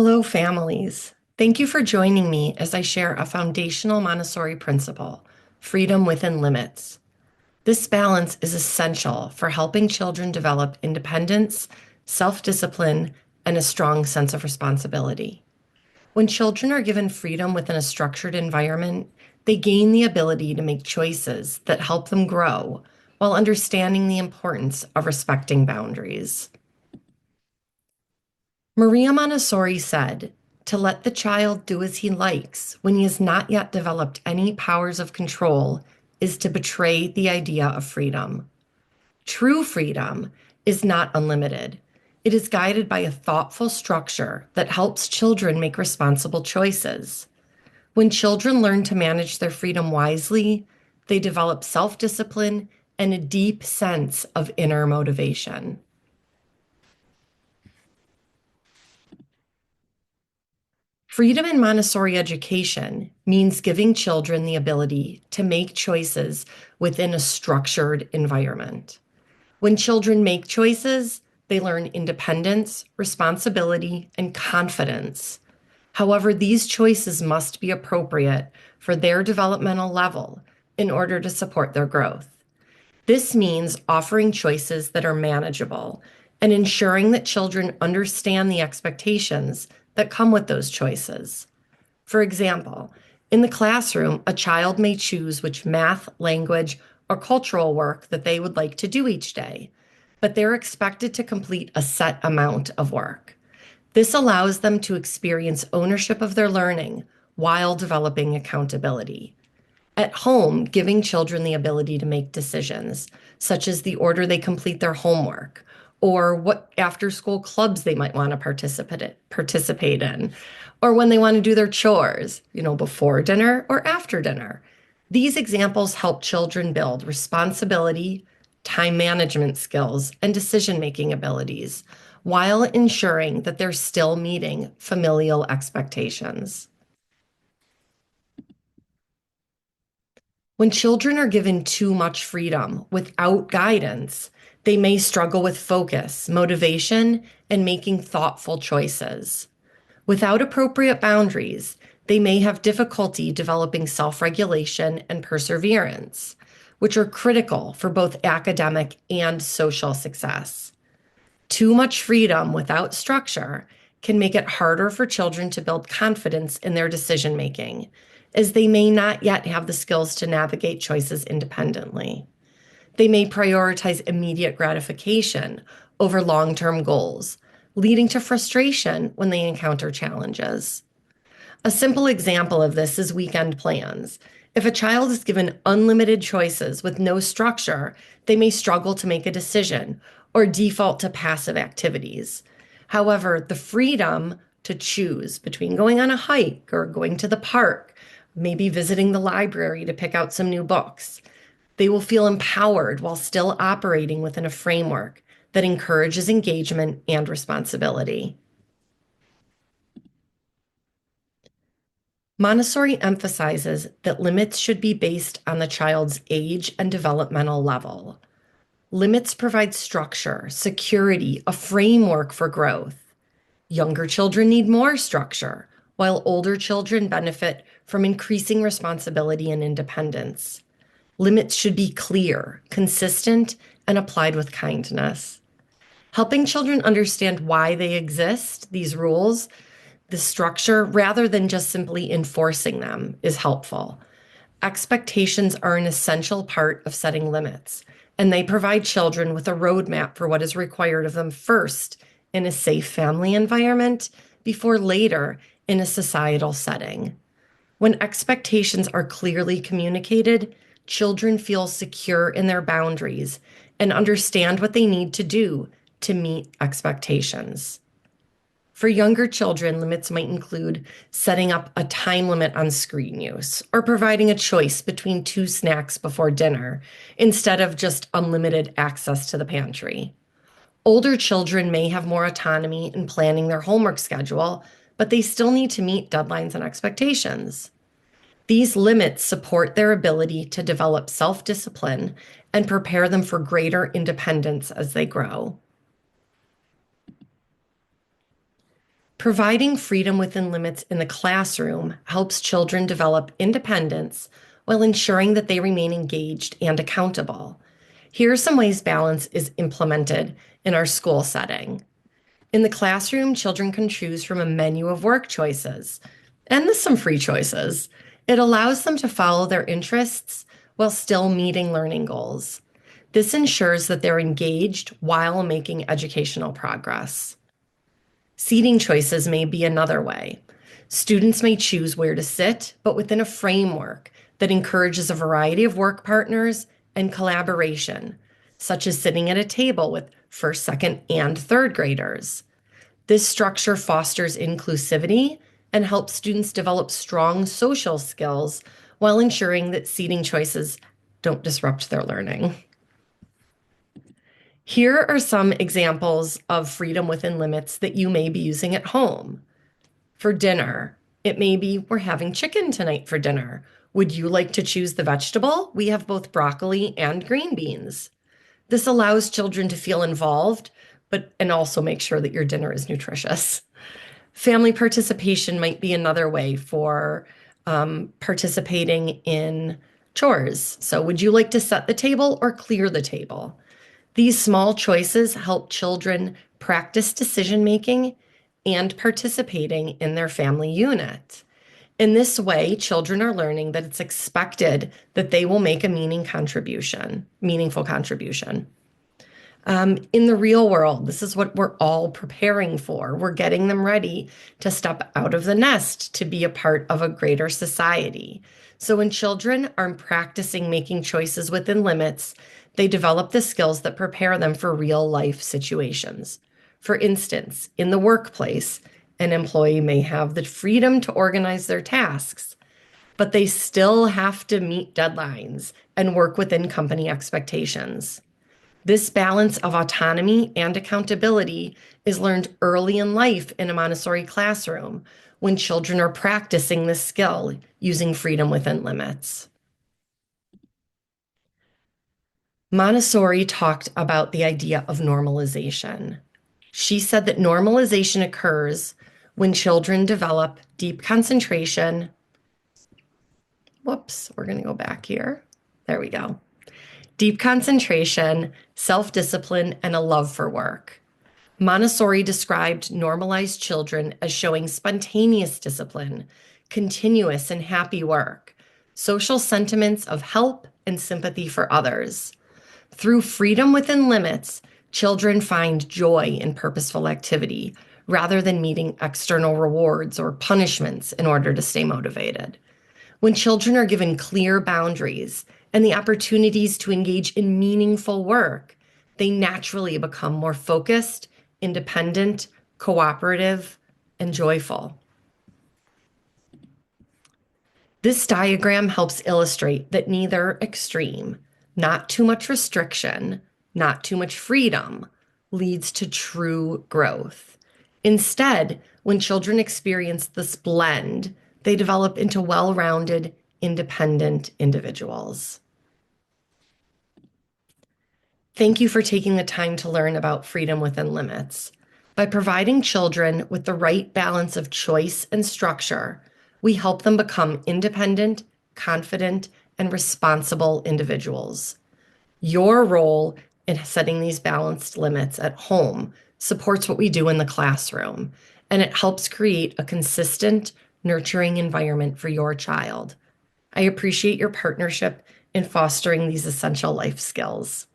Hello, families. Thank you for joining me as I share a foundational Montessori principle, freedom within limits. This balance is essential for helping children develop independence, self-discipline, and a strong sense of responsibility. When children are given freedom within a structured environment, they gain the ability to make choices that help them grow while understanding the importance of respecting boundaries. Maria Montessori said, "To let the child do as he likes when he has not yet developed any powers of control is to betray the idea of freedom." True freedom is not unlimited. It is guided by a thoughtful structure that helps children make responsible choices. When children learn to manage their freedom wisely, they develop self-discipline and a deep sense of inner motivation. Freedom in Montessori education means giving children the ability to make choices within a structured environment. When children make choices, they learn independence, responsibility, and confidence. However, these choices must be appropriate for their developmental level in order to support their growth. This means offering choices that are manageable and ensuring that children understand the expectations that come with those choices. For example, in the classroom, a child may choose which math, language, or cultural work that they would like to do each day, but they're expected to complete a set amount of work. This allows them to experience ownership of their learning while developing accountability. At home, giving children the ability to make decisions, such as the order they complete their homework, or what after-school clubs they might want to participate in, or when they want to do their chores, before dinner or after dinner. These examples help children build responsibility, time management skills, and decision-making abilities, while ensuring that they're still meeting familial expectations. When children are given too much freedom without guidance, they may struggle with focus, motivation, and making thoughtful choices. Without appropriate boundaries, they may have difficulty developing self-regulation and perseverance, which are critical for both academic and social success. Too much freedom without structure can make it harder for children to build confidence in their decision making, as they may not yet have the skills to navigate choices independently. They may prioritize immediate gratification over long-term goals, leading to frustration when they encounter challenges. A simple example of this is weekend plans. If a child is given unlimited choices with no structure, they may struggle to make a decision or default to passive activities. However, the freedom to choose between going on a hike or going to the park, maybe visiting the library to pick out some new books, they will feel empowered while still operating within a framework that encourages engagement and responsibility. Montessori emphasizes that limits should be based on the child's age and developmental level. Limits provide structure, security, a framework for growth. Younger children need more structure, while older children benefit from increasing responsibility and independence. Limits should be clear, consistent, and applied with kindness. Helping children understand why they exist, these rules, the structure, rather than just simply enforcing them, is helpful. Expectations are an essential part of setting limits, and they provide children with a roadmap for what is required of them first in a safe family environment before later in a societal setting. When expectations are clearly communicated, children feel secure in their boundaries and understand what they need to do to meet expectations. For younger children, limits might include setting up a time limit on screen use or providing a choice between two snacks before dinner instead of just unlimited access to the pantry. Older children may have more autonomy in planning their homework schedule, but they still need to meet deadlines and expectations. These limits support their ability to develop self-discipline and prepare them for greater independence as they grow. Providing freedom within limits in the classroom helps children develop independence while ensuring that they remain engaged and accountable. Here are some ways balance is implemented in our school setting. In the classroom, children can choose from a menu of work choices and some free choices. It allows them to follow their interests while still meeting learning goals. This ensures that they're engaged while making educational progress. Seating choices may be another way. Students may choose where to sit, but within a framework that encourages a variety of work partners and collaboration, such as sitting at a table with first, second, and third graders. This structure fosters inclusivity and helps students develop strong social skills while ensuring that seating choices don't disrupt their learning. Here are some examples of freedom within limits that you may be using at home. For dinner, it may be we're having chicken tonight for dinner. Would you like to choose the vegetable? We have both broccoli and green beans. This allows children to feel involved, and also make sure that your dinner is nutritious. Family participation might be another way for participating in chores. So would you like to set the table or clear the table? These small choices help children practice decision-making and participating in their family unit. In this way, children are learning that it's expected that they will make a meaningful contribution. In the real world, this is what we're all preparing for. We're getting them ready to step out of the nest to be a part of a greater society. So when children are practicing making choices within limits, they develop the skills that prepare them for real life situations. For instance, in the workplace, an employee may have the freedom to organize their tasks, but they still have to meet deadlines and work within company expectations. This balance of autonomy and accountability is learned early in life in a Montessori classroom when children are practicing this skill using freedom within limits. Montessori talked about the idea of normalization. She said that normalization occurs when children develop deep concentration. Whoops, we're going to go back here. There we go. Deep concentration, self-discipline, and a love for work. Montessori described normalized children as showing spontaneous discipline, continuous and happy work, social sentiments of help and sympathy for others. Through freedom within limits, children find joy in purposeful activity rather than meeting external rewards or punishments in order to stay motivated. When children are given clear boundaries and the opportunities to engage in meaningful work, they naturally become more focused, independent, cooperative, and joyful. This diagram helps illustrate that neither extreme, not too much restriction, not too much freedom, leads to true growth. Instead, when children experience this blend, they develop into well-rounded, independent individuals. Thank you for taking the time to learn about freedom within limits. By providing children with the right balance of choice and structure, we help them become independent, confident, and responsible individuals. Your role in setting these balanced limits at home supports what we do in the classroom, and it helps create a consistent, nurturing environment for your child. I appreciate your partnership in fostering these essential life skills.